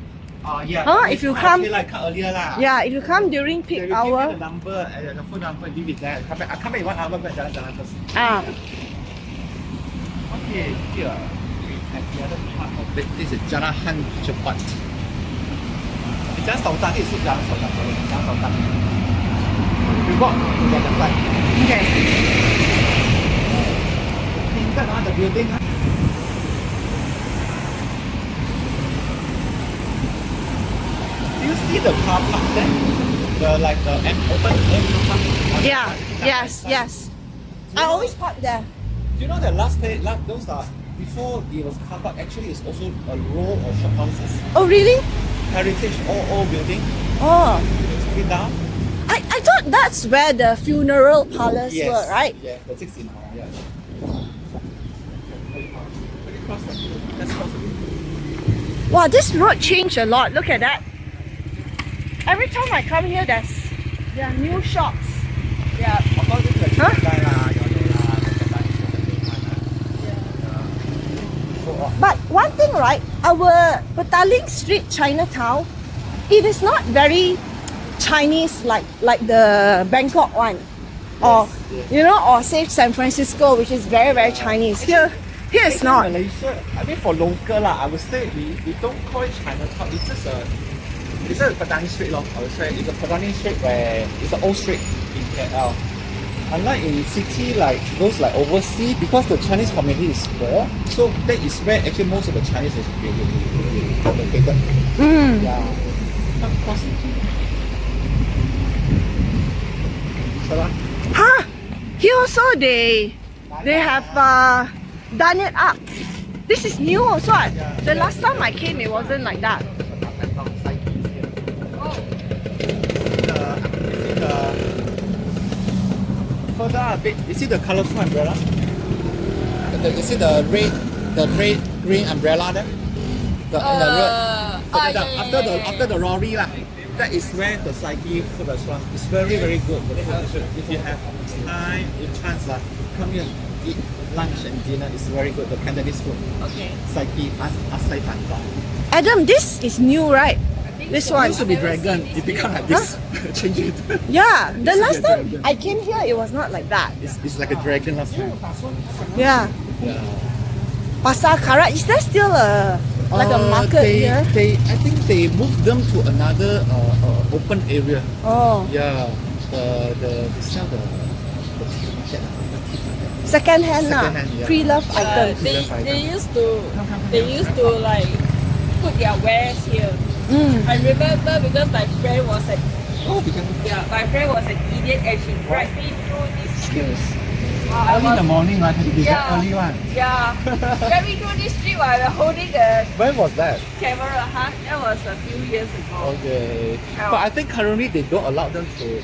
yeah. Huh? If you come- Okay, like come earlier lah. Yeah, if you come during They peak will give you hour. the number and the phone number, leave it there. I'll come back in 1 hour, but jalan first. Okay, here. At the other part of it, this is Jalan Han Cepat. Jalan Sultan, this is Jalan Sultan. Jalan Sultan. We walk to the other side. Okay. Painted on the building. Do you see the car park there? The open air car park? Yeah. Yes. I always park there. Do you know that those are before it was car park? Actually, it's also a row of shop houses. Oh really? Heritage old building. Oh. Take it down. I thought that's where the funeral parlors were, right? Yeah, the 16 hall. Yeah. Let's cross the road. Wow, this road changed a lot. Look at that. Every time I come here, there are new shops. Yeah. Of course, this is Huh? But one thing, right? Our Petaling Street Chinatown, it is not very Chinese like the Bangkok one, or or say San Francisco, which is very very Chinese. Here it's not. Malaysia, I mean for local lah, I would say we don't call it Chinatown. It's just a Petaling Street long. I would say it's a Petaling Street where it's an old street in KL. Unlike in city like those like overseas, because the Chinese community is small, so that is where actually most of the Chinese is located. Yeah. Of course. Huh? Here also they have done it up. This is new also. The last time I came, it wasn't like that. Further a bit, you see the colorful umbrella? You see the red green umbrella there? After the lorry lah. That is where the Psyche food restaurant is very very good. If you have time, chance come here and eat lunch and dinner. It's very good. The Cantonese food. Okay. Psyche, Asai Pan Dong. Adam, this is new, right? I think think This so. one. It used to be I've never dragon. seen It this become like before. this. Change it. Yeah, the Used to last be a time dragon. I came here, it was not like that. It's like a dragon last time. Yeah. Yeah. Pasar Karat, is there still a like a market here? I think they moved them to another open area. Oh, Yeah. They sell the second hand now. Second hand, yeah. Pre-love items. They used to like put their wares here. Mm. I remember because my friend was an Oh, because my friend was an idiot and she dragged me through these queues. I early in the was- morning, right? Had to be Yeah. that early one. Yeah, dragged me through this street while I'm holding the When was that? camera. Huh? That was a few years ago. Okay. Yeah. But I think currently they don't allow them to you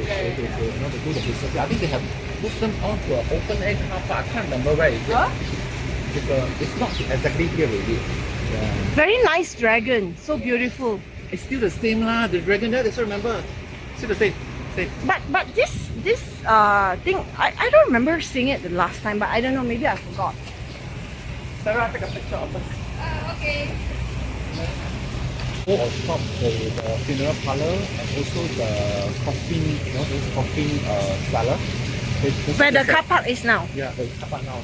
know, to do the business. I think they have moved them on to an open air car park. I can't remember where is it. Huh? It's not exactly here already. Yeah. Very nice dragon, so beautiful. It's still the same lah. The dragon there, they still remember. Still the same. Same. But this thing, I don't remember seeing it the last time, but I don't know, maybe I forgot. Sarah, take a picture of us. Okay. Go on top the funeral parlor and also the coffin, you know, those coffin cellar. Where the car park is now. Yeah, the car park now.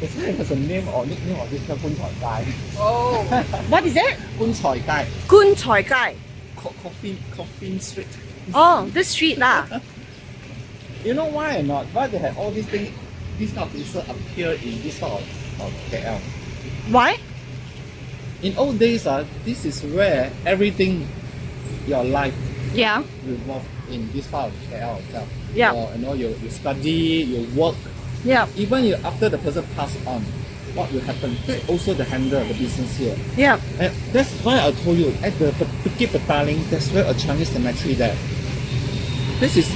It's has a name or nickname of this guy, Kun Choi Gai. Oh. What is it? Kun Choi Gai. Kun Choi Gai. Coffin Street. Oh, this street lah. You know why or not? Why they have all these things, these kind of places appear in this sort of KL? Why? In old days, this is where everything, your life, Yeah. revolve in this part of KL itself. Yeah. You know, you study, you work. Yeah. Even after the person passed on, what will happen? They also the handle the business here. Yeah. And that's why I told you at the Bukit Betaling, there's where a Chinese cemetery there. This is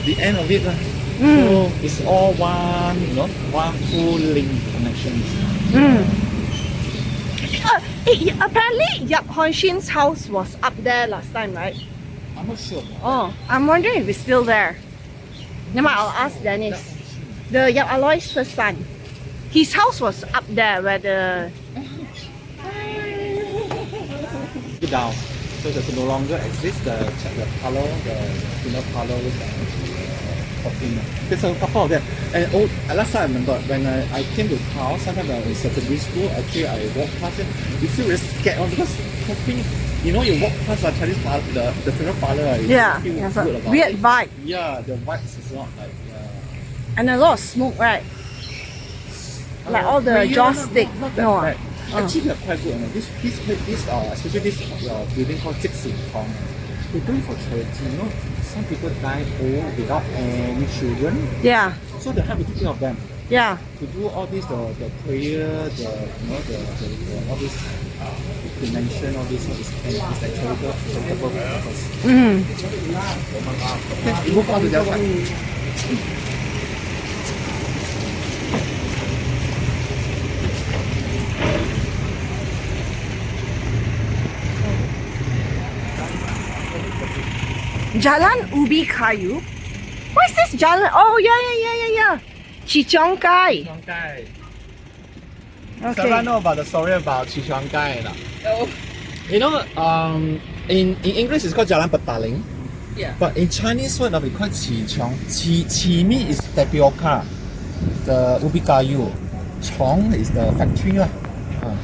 the end of it lah. So it's all one, you know, one full link connections. Apparently Yap Hon Shin's house was up there last time, right? I'm not sure. Oh, I'm wondering if it's still there. Never mind, I'll ask Dennis. The Yap Aloy's first son. His house was up there where the... Down. So there's no longer exists the parlor, the funeral parlor with the coffin. There's a couple of them. And last time I remember when I came to town, sometimes when I was in secondary school, actually I walked past it, you feel really scared because coffin, you know, you walk past the Chinese parlor, the funeral parlor, you Yeah, feel there's good a about weird it. vibe. Yeah, the vibes is not like And a lot of smoke, right? Like all the jaw stick. Not that No. bad. Actually, they're quite good. This especially this building called Jixin Tong. They do it for charity. You know, some people die old without any children, Yeah. so they have to take care of them. Yeah. To do all this, the prayer, the all this cremation, all this is like charitable purpose. Okay, we move on to the other side. Jalan Ubi Kayu. What's this Jalan? Oh, yeah. Chichongkai. Sarah Okay. know about the story about Chichongkai. Oh. You know, in English it's called Jalan Petaling. Yeah. But in Chinese word, we call it Chichong. Chi mean is tapioca, the ubi kayu. Chong is the factory lah.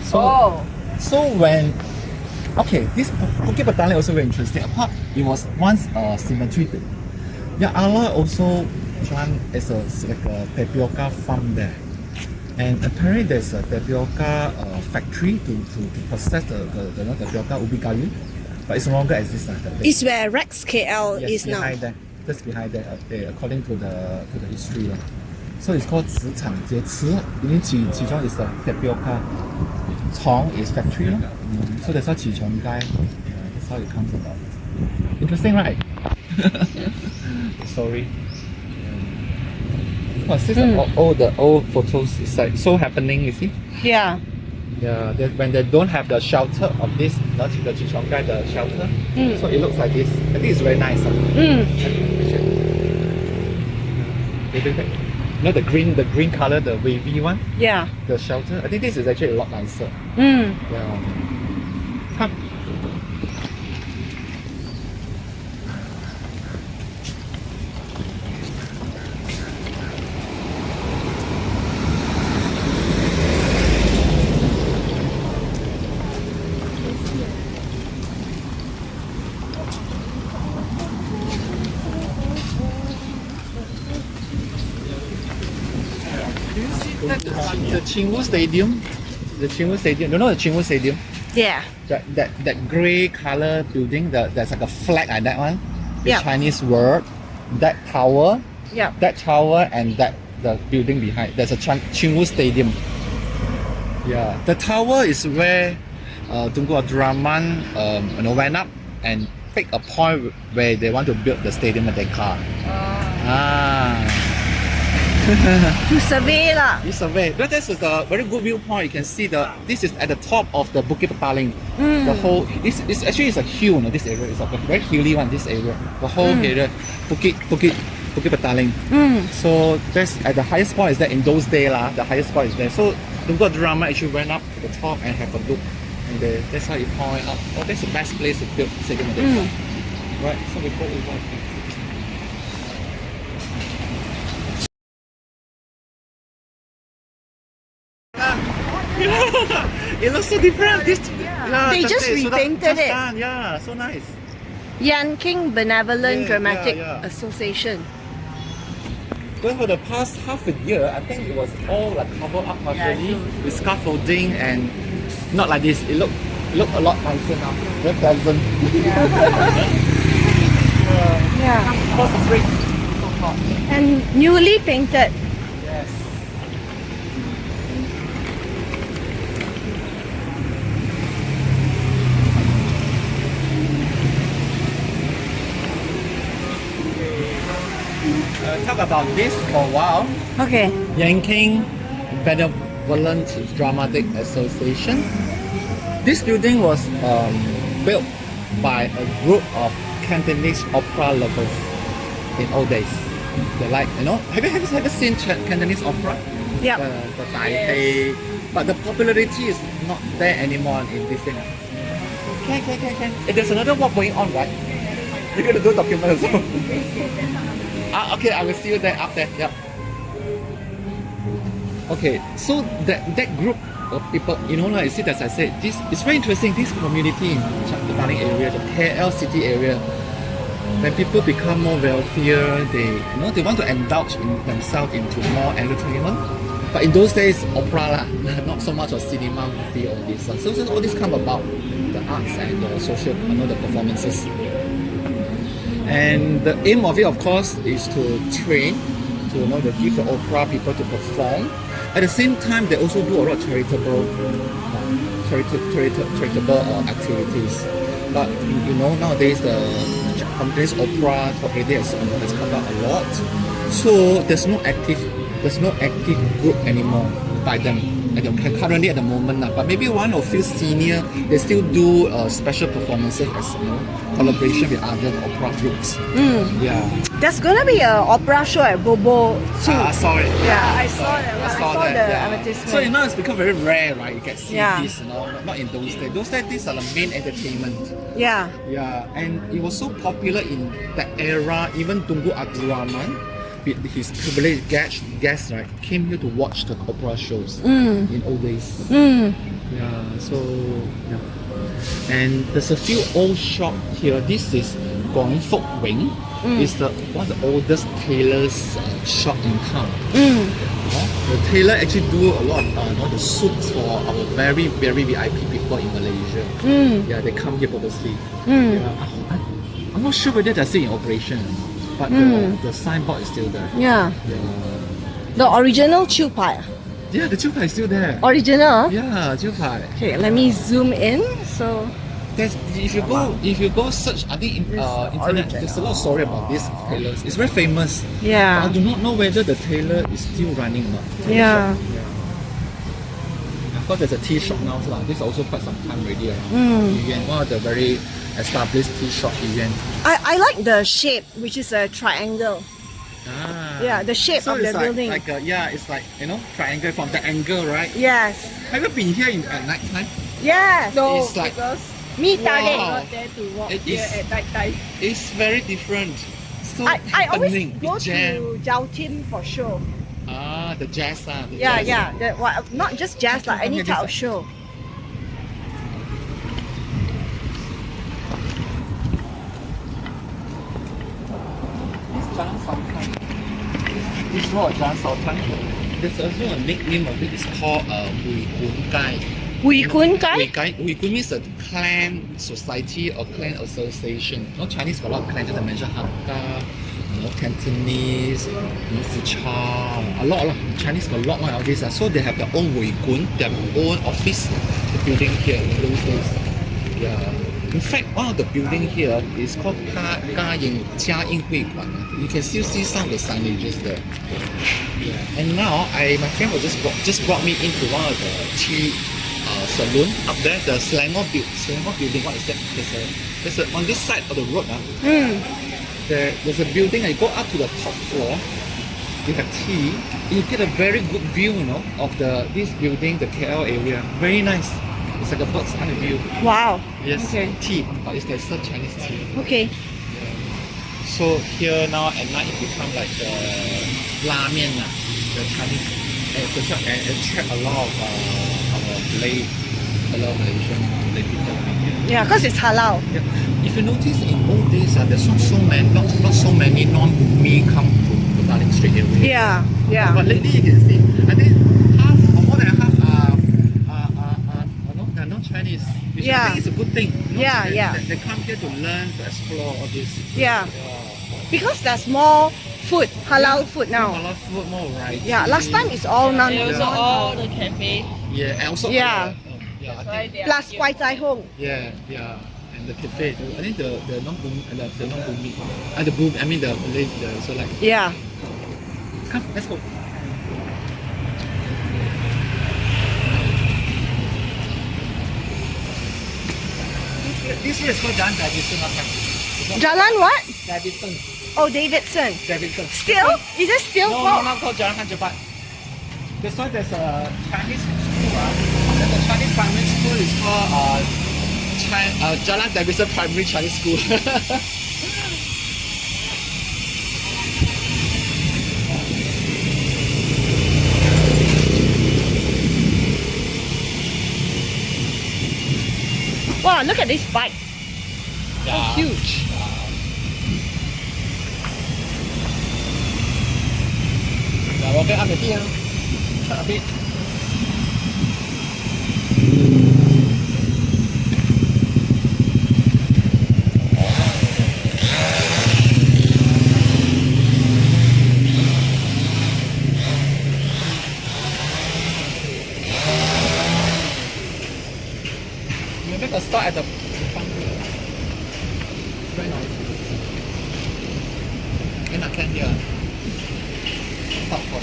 So when this Bukit Betaling also very interesting. Apart, it was once a cemetery. Yeah, Allah also run as like a tapioca farm there. And apparently there's a tapioca factory to process the tapioca ubi kayu. But it's no longer exists. It's where Rex KL Yes, is now. behind there. Just behind there, according to the history. So it's called 瓷厂街. 瓷 meaning 起床 is the tapioca. 厂 is factory. So that's how 起床街. That's how it comes about. Interesting, right? Sorry. Oh, this all the old photos is like so happening, you see? Yeah. Yeah, when they don't have the shelter of this, not the Chichongkai, the shelter, so it looks like this. I think it's very nice. You know the green color, the wavy one, Yeah. the shelter. I think this is actually a lot nicer. Mm. Yeah. Come. The Chingwu Stadium. The Chingwu Stadium. You know the Chingwu Stadium? Yeah. That grey color building, there's like a flag like that one. The Yeah. Chinese word. That tower. Yeah. That tower and the building behind. There's a Chingwu Stadium. Yeah. The tower is where Tunku Abdul Rahman went up and picked a point where they want to build the stadium at Dakar. To survey lah. This survey. But this is a very good viewpoint. You can see this is at the top of the Bukit Petaling. The whole this actually is a hill. No, this area is a very hilly one. This area, the whole area, Bukit Petaling. So that's at the highest point is that in those days lah. The highest point is there. So Tunku Abdul Rahman actually went up to the top and have a look. And that's how you point out. Oh, that's the best place to build stadium. Right. So we go over. It looks so different. They just repainted it. Done. Yeah, so nice. Yan King Benevolent Yeah, Dramatic yeah. Association. Well, for the past half a year, I think it was all like covered up partially with scaffolding and not like this. It looked a lot nicer now. Very pleasant. Yeah. Across the street. So hot. And newly painted. Yes. Talk about this for a while. Okay. Yanking Benevolent Dramatic Association. This building was built by a group of Cantonese opera lovers in old days. They like, have you ever seen Cantonese opera? Yeah. The Taipei. But the popularity is not there anymore in this thing. Can. There's another one going on, right? You're going to do document as well. Okay, I will see you there up there. Yep. Okay, so that group of people, like see, as I said, this is very interesting. This community in the Baling area, the KL city area, when people become more wealthier, they want to indulge in themselves into more entertainment. But in those days, opera not so much of cinema, movie, all this. So all this come about the arts and the social, the performances. And the aim of it, of course, is to train, to give the opera people to perform. At the same time, they also do a lot of charitable activities. But nowadays the Cantonese opera already has come out a lot. So there's no active group anymore by them. Currently at the moment, but maybe one or few senior, they still do special performances as collaboration with other opera groups. Yeah. There's gonna be an opera show at Bobo too. I saw it. Yeah, I saw that. I saw the advertisement. So it's become very rare, right? You can see Yeah. this, not in those days. Those days, these are the main entertainment. Yeah. Yeah, and it was so popular in that era. Even Tunku Abdul Rahman, with his privileged guests, right, came here to watch the opera shows in old days. Yeah, so and there's a few old shop here. This is Gong Fok Wing. It's one of the oldest tailors shop in town. The tailor actually do a lot of the suits for our very, very VIP people in Malaysia. Yeah, they come here purposely. Yeah, I'm not sure whether they're still in operation, but the signboard is still there. Yeah. The original Chiu Pai. Yeah, the Chiu Pai is still there. Original? Yeah, Chiu Pai. Okay, let me zoom in. So If you go search, I think internet, there's a lot of story about this tailor. It's very famous. yeah. But I do not know whether the tailor is still running or not. Yeah. Of course, there's a tea shop now. This is also quite some time already. One of the very established tea shop. I like the shape, which is a triangle. Yeah, the shape So of the it's building. it's like triangle from the angle, right? Yes. Have you been here at night time? Yes. No, It's like- because Me Wow. target. not there to walk It here is- at night time. It's very different. So I always happening, go it's jam. to Jiao Tin for show. The jazz the Yeah, jazz. yeah. Not just jazz, like any type of show. This Jalan Sultan. This road Jalan Sultan. there's also a nickname of it. It's called Hui Kun Gai. Hui Kun Gai? Hui Kun means a clan society or clan association. You know, Chinese got a lot of clans, just I mentioned Hakka, you know, Cantonese, you know, Fucha, a lot. Chinese got a lot of this. So they have their own Hui Kun, their own office building here in those days. Yeah. In fact, one of the building here is called Jia Ying Hui Guan. You can still see some of the signages there. Yeah. And now, my friend was just brought me into one of the tea saloon up there, the Selangor building. What is that? There's a on this side of the road. There's a building. I go up to the top floor. You have tea. You get a very good view, you know, of this building, the KL area. Very nice. It's like a bird's eye view. Wow. Yes. Okay. Tea, but it's like such Chinese tea. Okay. So here now at night it become like the ramen, the Chinese, and attract a lot of Malaysian people come here. Yeah, because it's halal. Yeah. If you notice in old days, there's not so many non-Bumi come to the Darling Street area. Yeah. But lately you can see, I think half or more than half they're not Chinese. Which I think is a good thing. You know, they come here to learn, to explore all this. Yeah. Because there's more food, halal food now. Halal food, more variety. Yeah, last time it's all non. And also all the cafe. Yeah, and also Yeah. That's I why think, they are Plus here. Kwai Chai Hong. yeah, and the cafe. I think the non-boom, the non-booming, the boom. I mean the Malay, so like. Yeah. Come, let's go. This here is called Jalan Davidson. Jalan what? Davidson. Oh, Davidson. Davidson. Still? Is it still No, called? not called Jalan Hanjabat. That's why there's a Chinese school. There's a Chinese primary school. It's called Jalan Davidson Primary Chinese School. Wow, look at this bike. Yeah. Huge. Yeah, okay, I'm here. A bit. You make a stop at the front. Very nice. And I can hear. Stop for